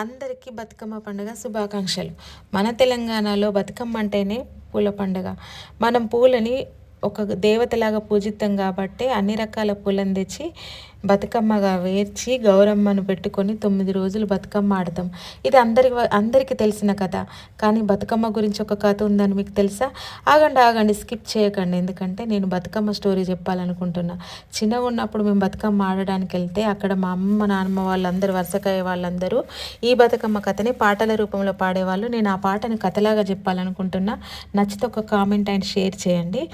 అందరికీ బతుకమ్మ పండుగ శుభాకాంక్షలు. మన తెలంగాణలో బతుకమ్మ అంటేనే పూల పండుగ. మనం పూలని ఒక దేవతలాగా పూజిస్తాం కాబట్టి అన్ని రకాల పూలను తెచ్చి బతుకమ్మగా వేర్చి గౌరమ్మను పెట్టుకొని 9 రోజులు బతుకమ్మ ఆడతాం. ఇది అందరికీ తెలిసిన కథ. కానీ బతుకమ్మ గురించి ఒక కథ ఉందని మీకు తెలుసా? ఆగండి స్కిప్ చేయకండి. ఎందుకంటే నేను బతుకమ్మ స్టోరీ చెప్పాలనుకుంటున్నా. చిన్నగా ఉన్నప్పుడు మేము బతుకమ్మ ఆడడానికి వెళ్తే అక్కడ మా అమ్మ నాన్నమ్మ వాళ్ళందరూ వరుసకాయ వాళ్ళందరూ ఈ బతుకమ్మ కథని పాటల రూపంలో పాడేవాళ్ళు. నేను ఆ పాటని కథలాగా చెప్పాలనుకుంటున్నా. నచ్చితే ఒక కామెంట్ అండ్ షేర్ చేయండి.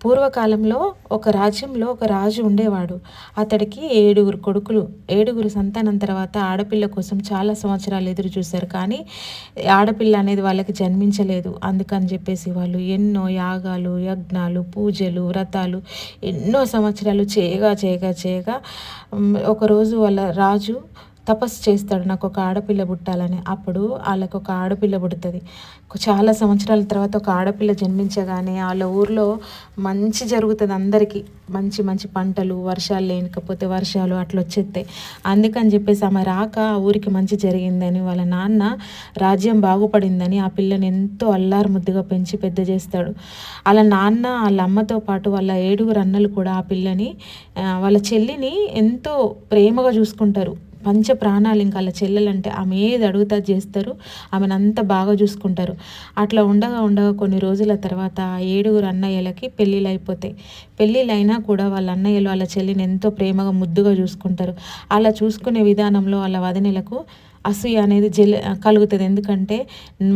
పూర్వకాలంలో ఒక రాజ్యంలో ఒక రాజు ఉండేవాడు. అతడికి 7 కొడుకులు. 7 సంతానం తర్వాత ఆడపిల్ల కోసం చాలా సంవత్సరాలు ఎదురు చూశారు. కానీ ఆడపిల్ల అనేది వాళ్ళకి జన్మించలేదు. అందుకని చెప్పేసి వాళ్ళు ఎన్నో యాగాలు, యజ్ఞాలు, పూజలు, వ్రతాలు ఎన్నో సంవత్సరాలు చేయగా ఒకరోజు వాళ్ళ రాజు తపస్సు చేస్తాడు, నాకు ఒక ఆడపిల్ల పుట్టాలని. అప్పుడు వాళ్ళకు ఒక ఆడపిల్ల పుడుతుంది. చాలా సంవత్సరాల తర్వాత ఒక ఆడపిల్ల జన్మించగానే వాళ్ళ ఊర్లో మంచి జరుగుతుంది. అందరికీ మంచి మంచి పంటలు, వర్షాలు లేకపోతే వర్షాలు అట్లా వచ్చేస్తాయి. అందుకని చెప్పేసి ఆమె రాక ఆ ఊరికి మంచి జరిగిందని, వాళ్ళ నాన్న రాజ్యం బాగుపడిందని ఆ పిల్లని ఎంతో అల్లారు ముద్దుగా పెంచి పెద్ద చేస్తాడు. వాళ్ళ నాన్న వాళ్ళ అమ్మతో పాటు వాళ్ళ 7 అన్నలు కూడా ఆ పిల్లని వాళ్ళ చెల్లిని ఎంతో ప్రేమగా చూసుకుంటారు. పంచ ప్రాణాలు. ఇంకా వాళ్ళ చెల్లెలంటే ఆమె ఏది అడుగుతా చేస్తారు. ఆమెను అంత బాగా చూసుకుంటారు. అట్లా ఉండగా కొన్ని రోజుల తర్వాత 7 అన్నయ్యలకి పెళ్ళిళ్ళు అయిపోతాయి. పెళ్ళిళ్ళు అయినా కూడా వాళ్ళ అన్నయ్యలు వాళ్ళ చెల్లిని ఎంతో ప్రేమగా ముద్దుగా చూసుకుంటారు. అలా చూసుకునే విధానంలో వాళ్ళ వదినలకు అసూయ అనేది కలుగుతుంది. ఎందుకంటే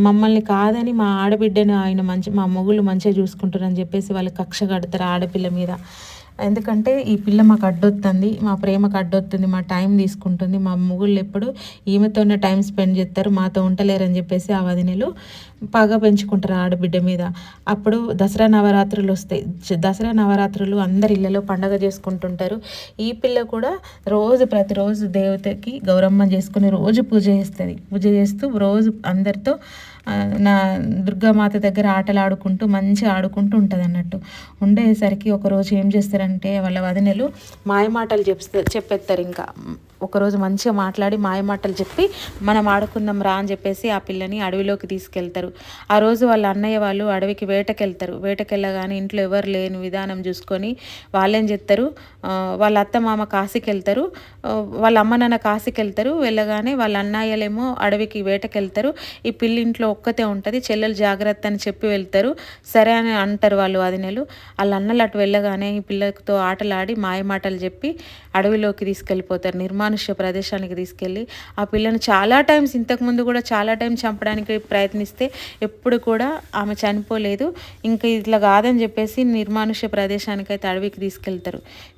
మమ్మల్ని కాదని మా ఆడబిడ్డని మా మొగుళ్ళు మంచిగా చూసుకుంటారని చెప్పేసి వాళ్ళు కక్ష కడతారు ఆడపిల్ల మీద. ఎందుకంటే ఈ పిల్ల మాకు అడ్డొస్తుంది, మా ప్రేమకు అడ్డొస్తుంది, మా టైం తీసుకుంటుంది, మా మొగుళ్ళు ఎప్పుడు ఈమెతోనే టైం స్పెండ్ చేస్తారు, మాతో ఉండలేరని చెప్పేసి ఆ వదినలు పగ పెంచుకుంటారు ఆడబిడ్డ మీద. అప్పుడు దసరా నవరాత్రులు వస్తాయి. దసరా నవరాత్రులు అందరి ఇళ్ళలో పండగ చేసుకుంటుంటారు. ఈ పిల్ల కూడా ప్రతిరోజు దేవతకి గౌరమ్మ చేసుకుని రోజు పూజ చేస్తుంది. పూజ చేస్తూ రోజు అందరితో నా దుర్గామాత దగ్గర ఆటలు ఆడుకుంటూ మంచిగా ఆడుకుంటూ ఉంటుంది అన్నట్టు. ఉండేసరికి ఒకరోజు ఏం చేస్తారంటే వాళ్ళ వదినలు మాయమాటలు చెప్పేస్తారు. ఇంకా ఒకరోజు మంచిగా మాట్లాడి మాయమాటలు చెప్పి మనం ఆడుకుందాం రా అని చెప్పేసి ఆ పిల్లని అడవిలోకి తీసుకెళ్తారు. ఆ రోజు వాళ్ళ అన్నయ్య వాళ్ళు అడవికి వేటకెళ్ళగానే ఇంట్లో ఎవరు లేని విధానం చూసుకొని వాళ్ళేం చేస్తారు, వాళ్ళ అత్త మామ కాశీకి వెళ్తారు, వాళ్ళ అమ్మ నాన్న కాశీకి వెళ్తారు. వెళ్ళగానే వాళ్ళ అన్నయ్యలేమో అడవికి వేటకెళ్తారు. ఈ పిల్లి ఇంట్లో ఒక్కతే ఉంటుంది. చెల్లెలు జాగ్రత్త అని చెప్పి వెళ్తారు. సరే అని అంటారు వాళ్ళు వదినలు. వాళ్ళ అన్నలు అటు వెళ్ళగానే ఈ పిల్లతో ఆటలాడి మాయమాటలు చెప్పి అడవిలోకి తీసుకెళ్ళిపోతారు. నిర్మానుష్య ప్రదేశానికి తీసుకెళ్ళి ఆ పిల్లను ఇంతకుముందు కూడా చాలా టైం చంపడానికి ప్రయత్నిస్తే ఎప్పుడు కూడా ఆమె చనిపోలేదు. ఇంకా ఇట్లా కాదని చెప్పేసి నిర్మానుష్య ప్రదేశానికి అయితే అడవికి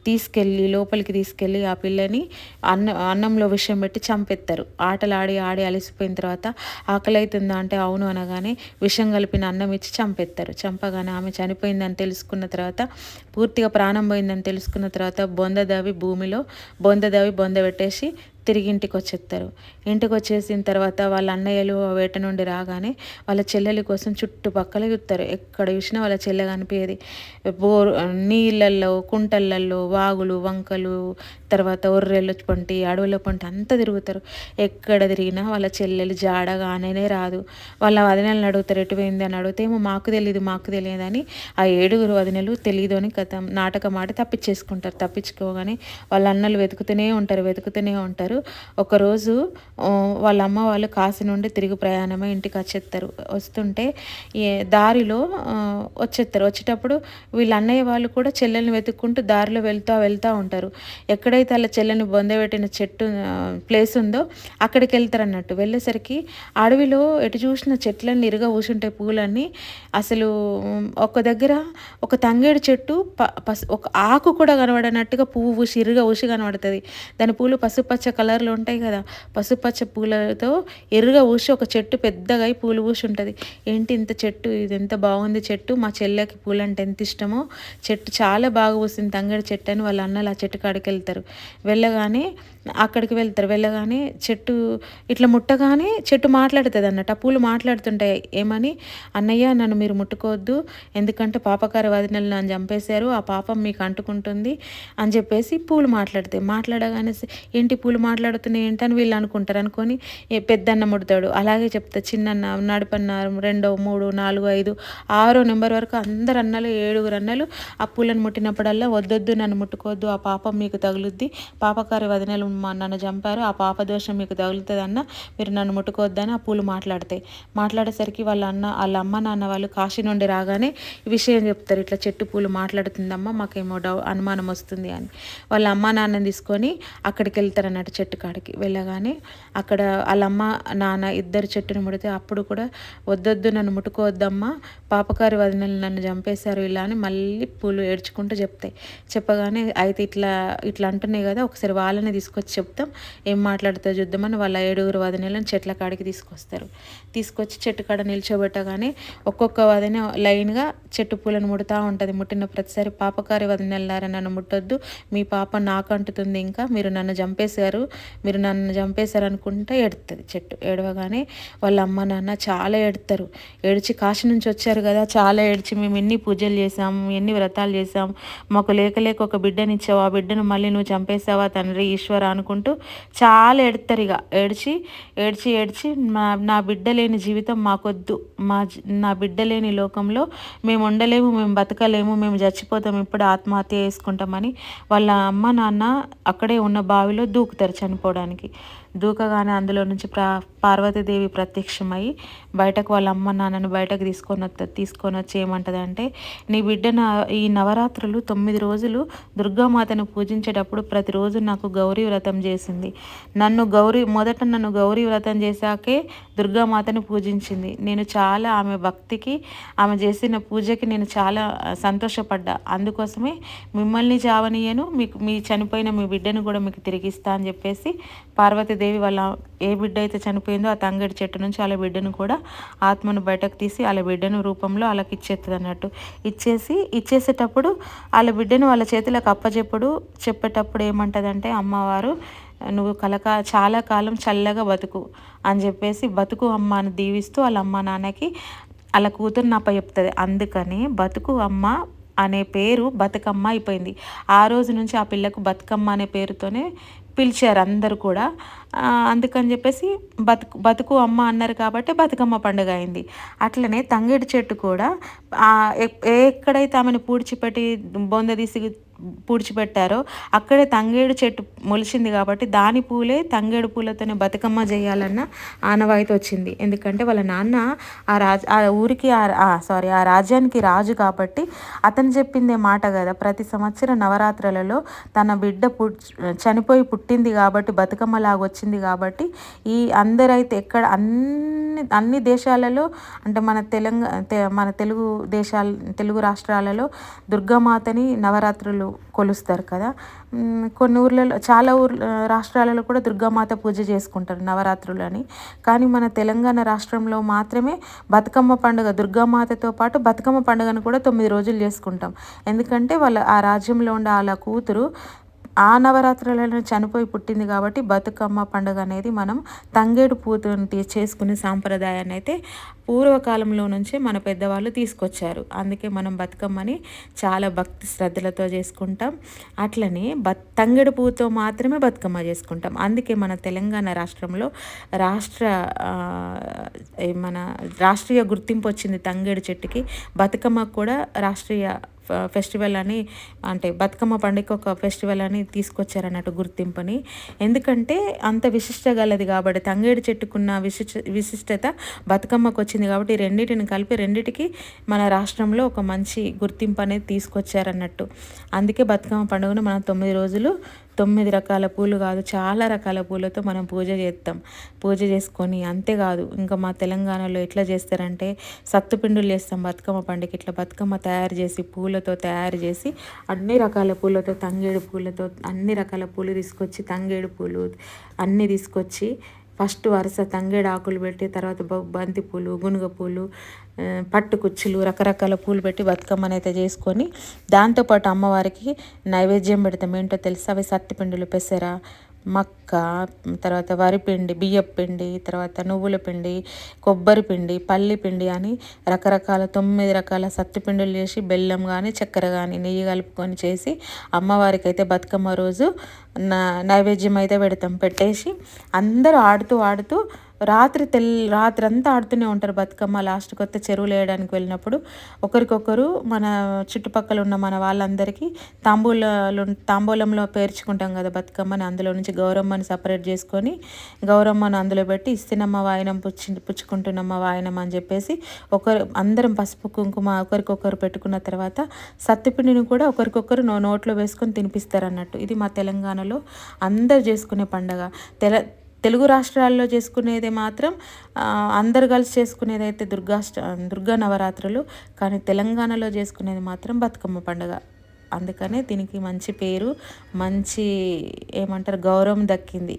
తీసుకెళ్ళి లోపలికి తీసుకెళ్ళి ఆ పిల్లని అన్నంలో విషం పెట్టి చంపేస్తారు. ఆటలాడి అలసిపోయిన తర్వాత ఆకలి అవుతుందా అంటే అవును అనగానే విషం కలిపిన అన్నం ఇచ్చి చంపేస్తారు. చంపగానే ఆమె చనిపోయిందని తెలుసుకున్న తర్వాత, పూర్తిగా ప్రాణం పోయిందని తెలుసుకున్న తర్వాత బొంద పెట్టేసి తిరిగి ఇంటికి వచ్చేస్తారు. ఇంటికి వచ్చేసిన తర్వాత వాళ్ళ అన్నయ్యలు వేట నుండి రాగానే వాళ్ళ చెల్లెలి కోసం చుట్టుపక్కల చూస్తారు. ఎక్కడ చూసినా వాళ్ళ చెల్లె కనిపించేది. నీళ్ళల్లో, కుంటలల్లో, వాగులు, వంకలు, తర్వాత ఒర్రెలు పంటి, అడవుల పంటి అంతా తిరుగుతారు. ఎక్కడ తిరిగినా వాళ్ళ చెల్లెలు జాడగానే రాదు. వాళ్ళ వదినలను అడుగుతారు ఎటు పోయింది అని అడిగితే ఏమో మాకు తెలియదు అని ఆ 7 వదినలు తెలియదు అని నాటకం ఆడి తప్పించుకోగానే వాళ్ళ అన్నలు వెతుకుతూనే ఉంటారు. ఒకరోజు వాళ్ళ అమ్మ వాళ్ళు కాశీ నుండి తిరిగి ప్రయాణమై ఇంటికి వస్తుంటే దారిలో వచ్చేటప్పుడు వీళ్ళ అన్నయ్య వాళ్ళు కూడా చెల్లెల్ని వెతుక్కుంటూ దారిలో వెళ్తూ ఉంటారు. ఎక్కడైతే వాళ్ళ చెల్లెని బొందబెట్టిన ప్లేస్ ఉందో అక్కడికి వెళ్తారు అన్నట్టు. వెళ్ళేసరికి అడవిలో ఎటు చూసిన చెట్లన్నీ ఇరుగా ఊసుంటాయి, పూలన్నీ. అసలు ఒక దగ్గర ఒక తంగేడు చెట్టు ఒక ఆకు కూడా కనబడనట్టుగా పువ్వు ఇరుగా ఊసి కనబడుతుంది. దాని పూలు పసుపచ్చ కలర్లో ఉంటాయి కదా, పసుపచ్చ పూలతో ఎర్రగా ఊసి ఒక చెట్టు పెద్దగా పూలు పూసి ఉంటుంది. ఏంటి ఇంత చెట్టు, ఇది ఎంత బాగుంది చెట్టు, మా చెల్లెకి పూలు అంటే ఎంత ఇష్టమో, చెట్టు చాలా బాగా పూసింది తంగేడు చెట్టు అని వాళ్ళ అన్నలు ఆ చెట్టు కాడికి వెళ్తారు. వెళ్ళగానే అక్కడికి వెళ్తారు. వెళ్ళగానే చెట్టు ఇట్లా ముట్టగానే చెట్టు మాట్లాడుతుంది అన్నట్టు. ఆ పూలు మాట్లాడుతుంటాయి ఏమని, అన్నయ్య నన్ను మీరు ముట్టుకోవద్దు, ఎందుకంటే పాపకార వదినలు నన్ను చంపేశారు, ఆ పాపం మీకు అంటుకుంటుంది అని చెప్పేసి పూలు మాట్లాడతాయి. మాట్లాడగానే ఏంటి పూలు మాట్లాడుతున్నాయి ఏంటని వీళ్ళు అనుకుంటారు. అనుకొని పెద్దన్న ముడతాడు, అలాగే చెప్తా చిన్నన్న, నడిపన్న, 2, 3, 4, 5, 6 నెంబర్ వరకు అందరు అన్నలు 7 అన్నలు ఆ పూలను ముట్టినప్పుడల్లా వద్దొద్దు నన్ను ముట్టుకోవద్దు, ఆ పాపం మీకు తగులుద్ది, పాపకారి వదినలు నన్ను చంపారు, ఆ పాప దోషం మీకు తగులుతుంది అన్న, మీరు నన్ను ముట్టుకోవద్దని ఆ పూలు మాట్లాడతాయి. మాట్లాడేసరికి వాళ్ళ అమ్మ నాన్న వాళ్ళు కాశీ నుండి రాగానే ఈ విషయం చెప్తారు, ఇట్లా చెట్టు పూలు మాట్లాడుతుందమ్మా, మాకేమో అనుమానం వస్తుంది అని. వాళ్ళ అమ్మ నాన్నని తీసుకొని అక్కడికి వెళ్తారు అన్నట్టు, చెట్టు కాడికి వెళ్ళగానే అక్కడ వాళ్ళ అమ్మ నాన్న ఇద్దరు చెట్టుని ముడితే అప్పుడు కూడా వద్దొద్దు నన్ను ముట్టుకోవద్దమ్మా, పాపకారి వదినలు నన్ను చంపేశారు ఇలా అని మళ్ళీ పూలు ఏడ్చుకుంటూ చెప్తాయి. చెప్పగానే అయితే ఇట్లా ఇట్లా అంటున్నాయి కదా, ఒకసారి వాళ్ళని తీసుకొచ్చి చెప్తాం, ఏం మాట్లాడుతూ చూద్దామని వాళ్ళ 7 వదినలను చెట్ల కాడికి తీసుకొస్తారు. తీసుకొచ్చి చెట్టు కాడ నిల్చోబెట్టగానే ఒక్కొక్క వదిన లైన్గా చెట్టు పూలను ముడుతూ ఉంటుంది. ముట్టిన ప్రతిసారి పాపకారి వదినలారా నన్ను ముట్టొద్దు, మీ పాప నాకు అంటుతుంది, ఇంకా మీరు నన్ను చంపేశారు అనుకుంటే ఏడుతుంది చెట్టు. ఏడవగానే వాళ్ళ అమ్మ నాన్న చాలా ఏడుతారు. ఏడ్చి కాశీ నుంచి వచ్చారు కదా, చాలా ఏడ్చి మేము ఎన్ని పూజలు చేసాం, ఎన్ని వ్రతాలు చేసాం, మాకు లేక ఒక బిడ్డనిచ్చావు, ఆ బిడ్డను మళ్ళీ నువ్వు చంపేసావా తండ్రి ఈశ్వర అనుకుంటూ చాలా ఏడుతారు. ఇక ఏడ్చి ఏడ్చి ఏడ్చి నా బిడ్డ లేని జీవితం మాకొద్దు, నా బిడ్డ లేని లోకంలో మేము ఉండలేము, మేము బతకలేము, మేము చచ్చిపోతాం, ఇప్పుడు ఆత్మహత్య చేసుకుంటామని వాళ్ళ అమ్మ నాన్న అక్కడే ఉన్న బావిలో దూకుతారు చనిపోవడానికి. దూకగానే అందులో నుంచి పార్వతీదేవి ప్రత్యక్షమై బయటకు వాళ్ళ అమ్మ నాన్నను బయటకు తీసుకొని వచ్చి ఏమంటదంటే, నీ బిడ్డ ఈ నవరాత్రులు 9 రోజులు దుర్గామాతను పూజించేటప్పుడు ప్రతిరోజు నాకు గౌరీ వ్రతం చేసింది. మొదట నన్ను గౌరీ వ్రతం చేశాకే దుర్గామాతను పూజించింది. నేను చాలా ఆమె భక్తికి, ఆమె చేసిన పూజకి నేను చాలా సంతోషపడ్డా. అందుకోసమే మిమ్మల్ని చావనీయను, మీ చనిపోయిన మీ బిడ్డను కూడా మీకు తిరిగిస్తా అని చెప్పేసి పార్వతీదేవి వాళ్ళ ఏ బిడ్డ అయితే చనిపోయిందో ఆ తంగడి చెట్టు నుంచి వాళ్ళ బిడ్డను కూడా ఆత్మను బయటకు తీసి వాళ్ళ బిడ్డను రూపంలో వాళ్ళకి ఇచ్చేస్తుంది అన్నట్టు. ఇచ్చేసేటప్పుడు వాళ్ళ బిడ్డను వాళ్ళ చేతులకు చెప్పేటప్పుడు ఏమంటదంటే అమ్మవారు, నువ్వు చాలా కాలం చల్లగా బతుకు అని చెప్పేసి బతుకు అమ్మ అని దీవిస్తూ వాళ్ళ అమ్మ నాన్నకి వాళ్ళ కూతురు చెప్తుంది. అందుకని బతుకు అమ్మ అనే పేరు బతుకమ్మ అయిపోయింది. ఆ రోజు నుంచి ఆ పిల్లకు బతుకమ్మ అనే పేరుతోనే పిలిచారు అందరూ కూడా. అందుకని చెప్పేసి బతుకు అమ్మ అన్నారు కాబట్టి బతుకమ్మ పండుగ అయింది. అట్లనే తంగేడు చెట్టు కూడా ఎక్కడైతే ఆమెను పూడ్చిపెట్టి బొంద తీసి పూడ్చిపెట్టారో అక్కడే తంగేడు చెట్టు మొలిచింది కాబట్టి దాని పూలే తంగేడు పూలతోనే బతుకమ్మ చేయాలన్న ఆనవాయితీ వచ్చింది. ఎందుకంటే వాళ్ళ నాన్న ఆ ఊరికి ఆ రాజ్యానికి రాజు కాబట్టి అతను చెప్పిందే మాట కదా. ప్రతి సంవత్సరం నవరాత్రులలో తన బిడ్డ చనిపోయి పుట్టింది కాబట్టి బతుకమ్మలాగా వచ్చింది కాబట్టి ఈ అందరైతే అన్ని దేశాలలో అంటే మన తెలుగు రాష్ట్రాలలో దుర్గామాతని నవరాత్రులు కొలుస్తారు కదా. కొన్ని ఊర్లలో చాలా రాష్ట్రాలలో కూడా దుర్గామాత పూజ చేసుకుంటారు నవరాత్రులు అని. కానీ మన తెలంగాణ రాష్ట్రంలో మాత్రమే బతుకమ్మ పండుగ, దుర్గామాతతో పాటు బతుకమ్మ పండుగను కూడా 9 రోజులు చేసుకుంటాం. ఎందుకంటే ఆ రాజ్యంలో ఉండే వాళ్ళ కూతురు ఆ నవరాత్రులలో చనిపోయి పుట్టింది కాబట్టి బతుకమ్మ పండుగ అనేది మనం తంగేడు పూతోటి చేసుకునే సాంప్రదాయాన్ని అయితే పూర్వకాలంలో నుంచే మన పెద్దవాళ్ళు తీసుకొచ్చారు. అందుకే మనం బతుకమ్మని చాలా భక్తి శ్రద్ధలతో చేసుకుంటాం. అట్లనే తంగేడు పువ్వుతో మాత్రమే బతుకమ్మ చేసుకుంటాం. అందుకే మన తెలంగాణ రాష్ట్రంలో మన రాష్ట్రీయ గుర్తింపు వచ్చింది తంగేడు చెట్టుకి. బతుకమ్మకు కూడా రాష్ట్రీయ ఫెస్టివల్ అని, అంటే బతుకమ్మ పండుగ ఒక ఫెస్టివల్ అని తీసుకొచ్చారన్నట్టు గుర్తింపుని. ఎందుకంటే అంత విశిష్ట గలది కాబట్టి, తంగేడు చెట్టుకున్న విశిష్టత బతుకమ్మకు వచ్చింది కాబట్టి రెండింటిని కలిపి రెండింటికి మన రాష్ట్రంలో ఒక మంచి గుర్తింపు అనేది తీసుకొచ్చారన్నట్టు. అందుకే బతుకమ్మ పండుగను మనం 9 రోజులు 9 రకాల పూలు కాదు చాలా రకాల పూలతో మనం పూజ చేసుకొని, అంతేకాదు ఇంకా మా తెలంగాణలో ఎట్లా చేస్తారంటే సత్తుపిండులు చేస్తాం బతుకమ్మ పండుగకి. ఇట్లా బతుకమ్మ తయారు చేసి పూలతో తయారు చేసి అన్ని రకాల పూలతో, తంగేడు పూలతో అన్ని రకాల పూలు తీసుకొచ్చి, తంగేడు పూలు అన్నీ తీసుకొచ్చి ఫస్ట్ వరుస తంగేడు ఆకులు పెట్టి, తర్వాత బంతి పూలు, గునుగ పూలు, పట్టు కుచ్చులు, రకరకాల పూలు పెట్టి బతుకమ్మని అయితే చేసుకొని దాంతోపాటు అమ్మవారికి నైవేద్యం పెడతాం. ఏంటో తెలుసా? అవి సత్తిపిండులు, పెసర, మక్క, తర్వాత వరిపిండి, బియ్యపు పిండి, తర్వాత నువ్వుల పిండి, కొబ్బరి పిండి, పల్లి పిండి అని రకరకాల 9 రకాల సత్తుపిండులు చేసి బెల్లం కానీ చక్కెర కానీ నెయ్యి కలుపుకొని చేసి అమ్మవారికి అయితే బతుకమ్మ రోజు నైవేద్యం అయితే పెడతాం. పెట్టేసి అందరూ ఆడుతూ రాత్రి అంతా ఆడుతూనే ఉంటారు బతుకమ్మ. లాస్ట్కి వస్తే చెరువులు వేయడానికి వెళ్ళినప్పుడు ఒకరికొకరు మన చుట్టుపక్కల ఉన్న మన వాళ్ళందరికీ తాంబూలంలో పేర్చుకుంటాం కదా బతుకమ్మని. అందులో నుంచి గౌరమ్మని సపరేట్ చేసుకొని గౌరమ్మను అందులో పెట్టి ఇస్తినమ్మ వాయనం పుచ్చుకుంటున్నమ్మ వాయనం అని చెప్పేసి అందరం పసుపు కుంకుమ ఒకరికొకరు పెట్టుకున్న తర్వాత సత్తుపిండిని కూడా ఒకరికొకరు నోట్లో వేసుకొని తినిపిస్తారు అన్నట్టు. ఇది మా తెలంగాణలో అందరు చేసుకునే పండగ. తెలుగు రాష్ట్రాల్లో చేసుకునేది మాత్రం అందరు కలిసి చేసుకునేది అయితే దుర్గా నవరాత్రులు. కానీ తెలంగాణలో చేసుకునేది మాత్రం బతుకమ్మ పండుగ. అందుకనే దీనికి మంచి పేరు, మంచి ఏమంటారు గౌరవం దక్కింది.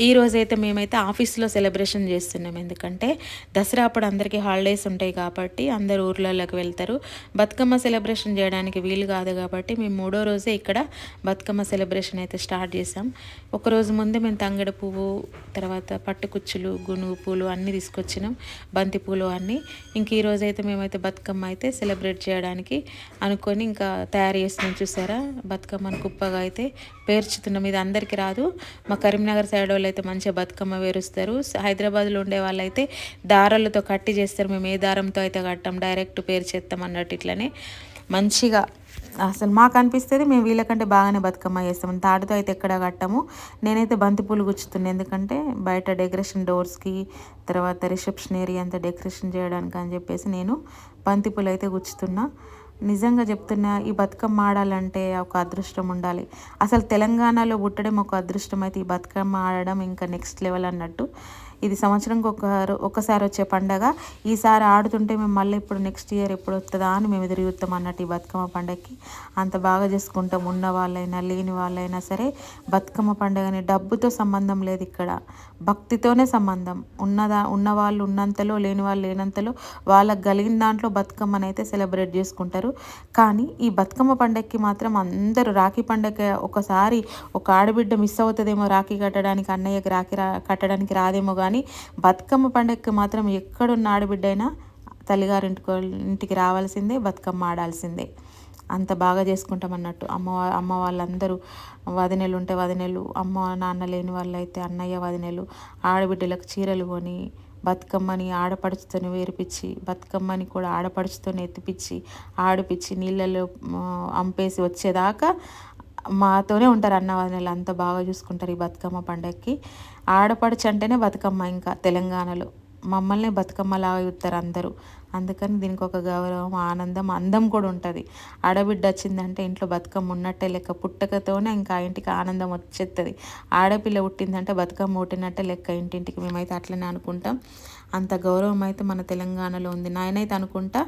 ఈ రోజైతే మేమైతే ఆఫీస్లో సెలబ్రేషన్ చేస్తున్నాం. ఎందుకంటే దసరా అప్పుడు అందరికీ హాలిడేస్ ఉంటాయి కాబట్టి అందరు ఊర్లలోకి వెళ్తారు. బతుకమ్మ సెలబ్రేషన్ చేయడానికి వీలు కాదు కాబట్టి మేము 3వ రోజే ఇక్కడ బతుకమ్మ సెలబ్రేషన్ అయితే స్టార్ట్ చేసాం. ఒకరోజు ముందే మేము తంగడ పువ్వు, తర్వాత పట్టుకుచ్చులు, గునుగు పూలు అన్నీ తీసుకొచ్చినాం, బంతి పూలు అన్నీ. ఇంక ఈ రోజైతే మేమైతే బతుకమ్మ అయితే సెలబ్రేట్ చేయడానికి అనుకొని ఇంకా తయారు చేస్తున్నాం. చూసారా బతుకమ్మను కుప్పగా అయితే పేర్చుతున్నాం. ఇది అందరికీ రాదు. మా కరీంనగర్ సైడ్ వాళ్ళు అయితే మంచిగా బతుకమ్మ వేరుస్తారు. హైదరాబాద్లో ఉండే వాళ్ళైతే దారాలతో కట్టి చేస్తారు. మేము ఏ దారంతో అయితే కట్టాం, డైరెక్ట్ పేర్చేస్తాం అన్నట్టు. ఇట్లనే మంచిగా అసలు మాకు అనిపిస్తుంది మేము వీళ్ళకంటే బాగానే బతుకమ్మ చేస్తాం. తాడుతో అయితే ఎక్కడ కట్టము. నేనైతే బంతిపూలు గుచ్చుతున్నాను, ఎందుకంటే బయట డెకరేషన్ డోర్స్కి, తర్వాత రిసెప్షన్ ఏరియా అంతా డెకరేషన్ చేయడానికి అని చెప్పేసి నేను బంతిపూలు అయితే గుచ్చుతున్నా. నిజంగా చెప్తున్నా, ఈ బతుకమ్మ ఆడాలంటే ఒక అదృష్టం ఉండాలి. అసలు తెలంగాణలో పుట్టడం ఒక అదృష్టం. అయితే ఈ బతుకమ్మ ఆడడం ఇంకా నెక్స్ట్ లెవెల్ అన్నట్టు. ఇది సంవత్సరంకి ఒకసారి వచ్చే పండగ. ఈసారి ఆడుతుంటే మేము మళ్ళీ ఇప్పుడు నెక్స్ట్ ఇయర్ ఎప్పుడు వస్తుందా అని మేము ఎదురు చూస్తాం అన్నట్టు. ఈ బతుకమ్మ పండగకి అంత బాగా చేసుకుంటాం. ఉన్న వాళ్ళైనా లేని వాళ్ళైనా సరే బతుకమ్మ పండగని డబ్బుతో సంబంధం లేదు ఇక్కడ, భక్తితోనే సంబంధం. ఉన్నవాళ్ళు ఉన్నంతలో, లేని వాళ్ళు లేనంతలో వాళ్ళకి కలిగిన దాంట్లో బతుకమ్మని అయితే సెలబ్రేట్ చేసుకుంటారు. కానీ ఈ బతుకమ్మ పండగకి మాత్రం అందరూ రాఖీ పండగ ఒకసారి ఒక ఆడబిడ్డ మిస్ అవుతుందేమో, రాఖీ కట్టడానికి, అన్నయ్యకి రాఖీ కట్టడానికి రాదేమో, కానీ బతుకమ్మ పండగకి మాత్రం ఎక్కడున్న ఆడబిడ్డైనా ఇంటికి రావాల్సిందే, బతుకమ్మ ఆడాల్సిందే. అంత బాగా చేసుకుంటాం అన్నట్టు. అమ్మ వాళ్ళందరూ వదినెలు ఉంటే వదినెలు, అమ్మ నాన్న లేని వాళ్ళు అయితే అన్నయ్య వదినెలు ఆడబిడ్డలకు చీరలు కొని బతుకమ్మని ఆడపడుచుతోనే వేరిపించి, బతుకమ్మని కూడా ఆడపడుచుతోనే ఎత్తిపించి ఆడిపించి నీళ్ళలో అంపేసి వచ్చేదాకా మాతోనే ఉంటారు అన్న వదినలు. అంత బాగా చూసుకుంటారు ఈ బతుకమ్మ పండగకి. ఆడపడుచు అంటేనే బతుకమ్మ. ఇంకా తెలంగాణలో మమ్మల్ని బతుకమ్మలాగా చూస్తారు అందరూ. అందుకని దీనికి ఒక గౌరవం, ఆనందం, అందం కూడా ఉంటుంది. ఆడబిడ్డ వచ్చిందంటే ఇంట్లో బతుకమ్మ ఉన్నట్టే లెక్క. పుట్టకతోనే ఇంకా ఇంటికి ఆనందం వచ్చేస్తుంది. ఆడపిల్ల పుట్టిందంటే బతుకమ్మ పుట్టినట్టే లెక్క ఇంటింటికి. మేమైతే అట్లనే అనుకుంటాం. అంత గౌరవం అయితే మన తెలంగాణలో ఉంది. నేనైతే అనుకుంటా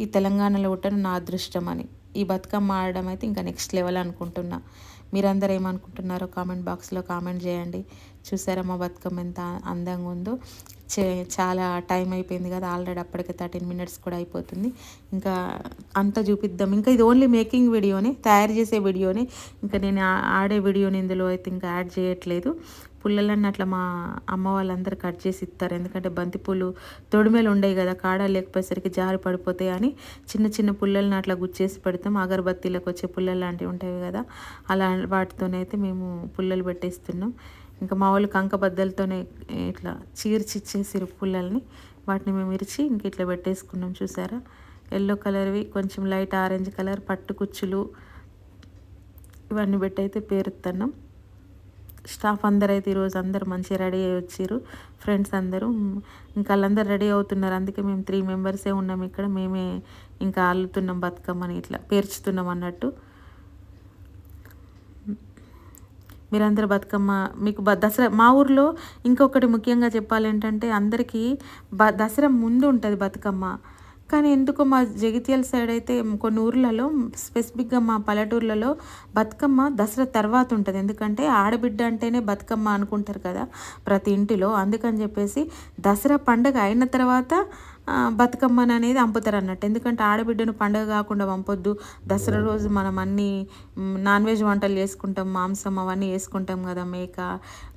ఈ తెలంగాణలో పుట్టడం నా అదృష్టం అని. ఈ బతుకమ్మ ఆడడం అయితే ఇంకా నెక్స్ట్ లెవెల్ అనుకుంటున్నా. మీరందరూ ఏమనుకుంటున్నారో కామెంట్ బాక్స్లో కామెంట్ చేయండి. చూసారా మా బతుకమ్మ ఎంత అందంగా ఉందో. చాలా టైం అయిపోయింది కదా ఆల్రెడీ, అప్పటికే 13 minutes కూడా అయిపోతుంది. ఇంకా అంతా చూపిద్దాం. ఇంకా ఇది ఓన్లీ మేకింగ్ వీడియోనే, తయారు చేసే వీడియోనే. ఇంకా నేను ఆడే వీడియోని ఇందులో అయితే ఇంకా యాడ్ చేయట్లేదు. పుల్లలన్నీ అట్లా మా అమ్మ వాళ్ళందరూ కట్ చేసి ఇస్తారు. ఎందుకంటే బంతిపూలు తొడిమేలు ఉండవు కదా, కాడ లేకపోయేసరికి జారి పడిపోతాయి అని చిన్న చిన్న పుల్లల్ని అట్లా గుచ్చేసి పెడతాం. అగరబత్తీలకు వచ్చే పుల్లలు లాంటివి ఉంటాయి కదా, అలా వాటితోనైతే మేము పుల్లలు పెట్టేస్తున్నాం. ఇంకా మా వాళ్ళు కంకబద్దలతోనే ఇట్లా చీర్చిచ్చేసిరు పుల్లల్ని. వాటిని మేము ఇరిచి ఇంక ఇట్లా పెట్టేసుకున్నాం. చూసారా ఎల్లో కలర్వి, కొంచెం లైట్ ఆరెంజ్ కలర్ పట్టు కుచ్చులు ఇవన్నీ పెట్టి అయితే పేరుతున్నాం. స్టాఫ్ అందరూ అయితే ఈరోజు అందరూ మంచిగా రెడీ అయ్యి వచ్చారు. ఫ్రెండ్స్ అందరూ ఇంకా వాళ్ళందరూ రెడీ అవుతున్నారు. అందుకే మేము 3 members ఉన్నాం ఇక్కడ. మేమే ఇంకా అల్లుతున్నాం బతుకమ్మని, ఇట్లా పేర్చుతున్నాం అన్నట్టు. మీరందరూ బతుకమ్మ మీకు దసరా మా ఊర్లో ఇంకొకటి ముఖ్యంగా చెప్పాలి ఏంటంటే, అందరికీ దసరా ముందు ఉంటుంది బతుకమ్మ. కానీ ఎందుకో మా జగిత్యాల సైడ్ అయితే కొన్ని ఊర్లలో, స్పెసిఫిక్గా మా పల్లెటూర్లలో బతుకమ్మ దసరా తర్వాత ఉంటుంది. ఎందుకంటే ఆడబిడ్డ అంటేనే బతుకమ్మ అనుకుంటారు కదా ప్రతి ఇంటిలో. అందుకని చెప్పేసి దసరా పండుగ అయిన తర్వాత బతుకమ్మని అనేది పంపుతారు అన్నట్టు. ఎందుకంటే ఆడబిడ్డను పండుగ కాకుండా పంపొద్దు. దసరా రోజు మనం అన్నీ నాన్ వెజ్ వంటలు చేసుకుంటాం, మాంసం అవన్నీ వేసుకుంటాం కదా, మేక,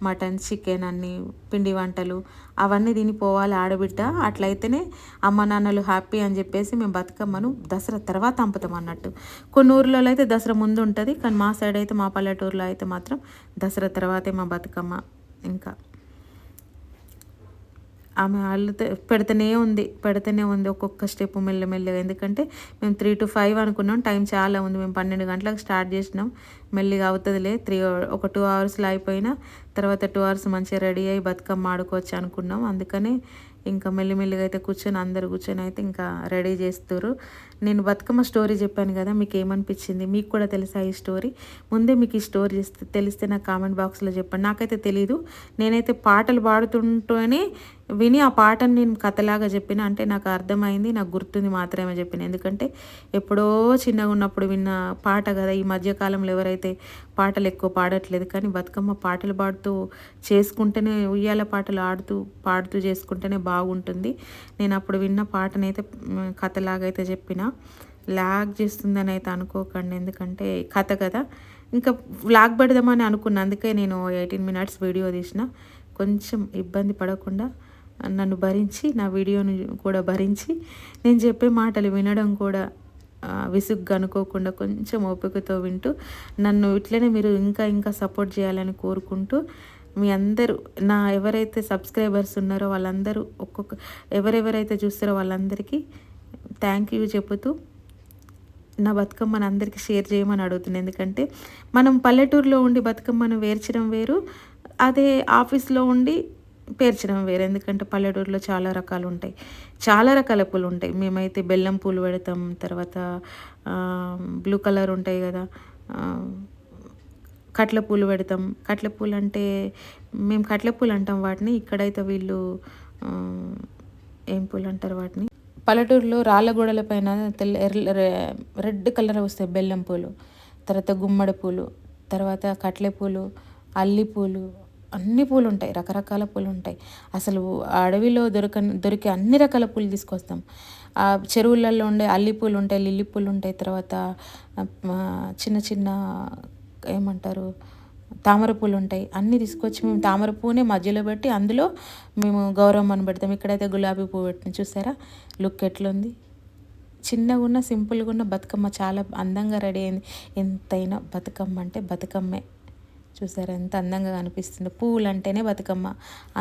మటన్, చికెన్ అన్నీ పిండి వంటలు అవన్నీ తిని పోవాలి ఆడబిడ్డ. అట్లయితేనే అమ్మ నాన్నలు హ్యాపీ అని చెప్పేసి మేము బతుకమ్మను దసరా తర్వాత పంపుతాం అన్నట్టు. కొన్ని ఊర్లలో అయితే దసరా ముందు ఉంటుంది, కానీ మా సైడ్ అయితే, మా పల్లెటూరులో అయితే మాత్రం దసరా తర్వాతే మా బతుకమ్మ. ఇంకా ఆమె అల్లుతే పెడుతూనే ఉంది ఒక్కొక్క స్టెప్ మెల్లమెల్లగా. ఎందుకంటే మేము 3 to 5 అనుకున్నాం, టైం చాలా ఉంది. మేము 12 గంటలకు స్టార్ట్ చేసినాం. మెల్లిగా అవుతుందిలే, ఒక 2 అవర్స్లో అయిపోయినా తర్వాత 2 అవర్స్ మంచిగా రెడీ అయ్యి బతుకమ్మ ఆడుకోవచ్చు అనుకున్నాం. అందుకనే ఇంకా మెల్లిమెల్లిగా అయితే అందరు కూర్చొని అయితే ఇంకా రెడీ చేస్తారు. నేను బతుకమ్మ స్టోరీ చెప్పాను కదా, మీకు ఏమనిపించింది? మీకు కూడా తెలుసా ఈ స్టోరీ? ముందే మీకు ఈ స్టోరీ తెలిస్తే నాకు కామెంట్ బాక్స్లో చెప్పండి. నాకైతే తెలీదు. నేనైతే పాటలు పాడుతుంటూనే విని ఆ పాటను నేను కథలాగా చెప్పిన, అంటే నాకు అర్థమైంది, నాకు గుర్తుంది మాత్రమే చెప్పిన. ఎందుకంటే ఎప్పుడో చిన్నగా ఉన్నప్పుడు విన్న పాట కదా. ఈ మధ్యకాలంలో ఎవరైతే పాటలు ఎక్కువ పాడట్లేదు, కానీ బతుకమ్మ పాటలు పాడుతూ చేసుకుంటేనే, ఉయ్యాల పాటలు పాడుతూ చేసుకుంటేనే బాగుంటుంది. నేను అప్పుడు విన్న పాటనైతే కథలాగా అయితే చెప్పిన. లాగ్ చేస్తుందని అయితే అనుకోకండి, ఎందుకంటే కథ కదా. ఇంకా వ్లాగ్ పెడదామని అనుకున్నా, అందుకే నేను 18 minutes వీడియో తీసిన. కొంచెం ఇబ్బంది పడకుండా నన్ను భరించి, నా వీడియోని కూడా భరించి, నేను చెప్పే మాటలు వినడం కూడా విసుగ్గా అనుకోకుండా కొంచెం ఓపికతో వింటూ నన్ను ఇట్లనే మీరు ఇంకా ఇంకా సపోర్ట్ చేయాలని కోరుకుంటూ, మీ అందరూ ఎవరైతే సబ్స్క్రైబర్స్ ఉన్నారో వాళ్ళందరూ ఎవరెవరైతే చూస్తారో వాళ్ళందరికీ థ్యాంక్ యూ చెబుతూ నా బతుకమ్మను అందరికీ షేర్ చేయమని అడుగుతున్నాను. ఎందుకంటే మనం పల్లెటూరులో ఉండి బతుకమ్మను వేర్చడం వేరు, అదే ఆఫీస్లో ఉండి పేర్చడం వేరు. ఎందుకంటే పల్లెటూరులో చాలా రకాలు ఉంటాయి, చాలా రకాల పూలు ఉంటాయి. మేమైతే బెల్లం పూలు పెడతాం, తర్వాత బ్లూ కలర్ ఉంటాయి కదా, కట్ల పూలు పెడతాం. కట్ల పూలు అంటే మేము కట్ల పూలు అంటాం వాటిని. ఇక్కడైతే వీళ్ళు ఏం పూలు అంటారు వాటిని? పల్లెటూరులో రాళ్ళ గోడల పైన రెడ్ కలర్ వస్తాయి బెల్లం పూలు, తర్వాత గుమ్మడి పూలు, తర్వాత కట్లె పూలు, అల్లి పూలు, అన్ని పూలు ఉంటాయి, రకరకాల పూలు ఉంటాయి. అసలు అడవిలో దొరికే అన్ని రకాల పూలు తీసుకొస్తాం. ఆ చెరువులలో ఉండే అల్లి పూలు ఉంటాయి, లిల్లీ పూలు ఉంటాయి, తర్వాత చిన్న చిన్న ఏమంటారు తామర పూలు ఉంటాయి. అన్నీ తీసుకొచ్చి మేము తామర పువ్వునే మధ్యలో పెట్టి అందులో మేము గౌరమ్మని పెడతాం. ఇక్కడైతే గులాబీ పువ్వు పెట్టిన, చూసారా లుక్ ఎట్లుంది? చిన్నగా ఉన్న సింపుల్గా ఉన్న బతుకమ్మ చాలా అందంగా రెడీ అయింది. ఎంతైనా బతుకమ్మ అంటే బతుకమ్మే. చూసారా ఎంత అందంగా కనిపిస్తుంది? పువ్వులు అంటేనే బతుకమ్మ.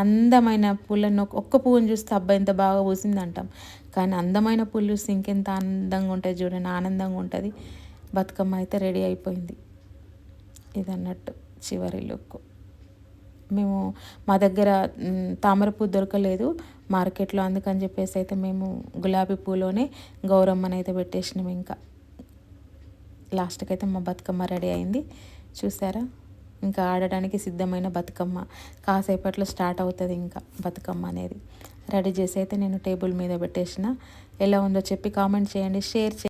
అందమైన పూలను ఒక్క పువ్వుని చూస్తే అబ్బా ఎంత బాగా పూసింది అంటాం, కానీ అందమైన పూలు చూస్తే ఇంకెంత అందంగా ఉంటుంది చూడండి, ఆనందంగా ఉంటుంది. బతుకమ్మ అయితే రెడీ అయిపోయింది. ఇది అన్నట్టు చివరి లుక్. మేము మా దగ్గర తామర పువ్వు దొరకలేదు మార్కెట్లో, అందుకని చెప్పేసి అయితే మేము గులాబీ పూలోనే గౌరమ్మని అయితే పెట్టేసినాం. ఇంకా లాస్ట్కి అయితే మా బతుకమ్మ రెడీ అయింది. చూసారా, ఇంకా ఆడడానికి సిద్ధమైన బతుకమ్మ. కాసేపట్లో స్టార్ట్ అవుతుంది ఇంకా బతుకమ్మ అనేది. రెడీ చేసి అయితే నేను టేబుల్ మీద పెట్టేసిన. ఎలా ఉందో చెప్పి కామెంట్ చేయండి, షేర్ చేయండి.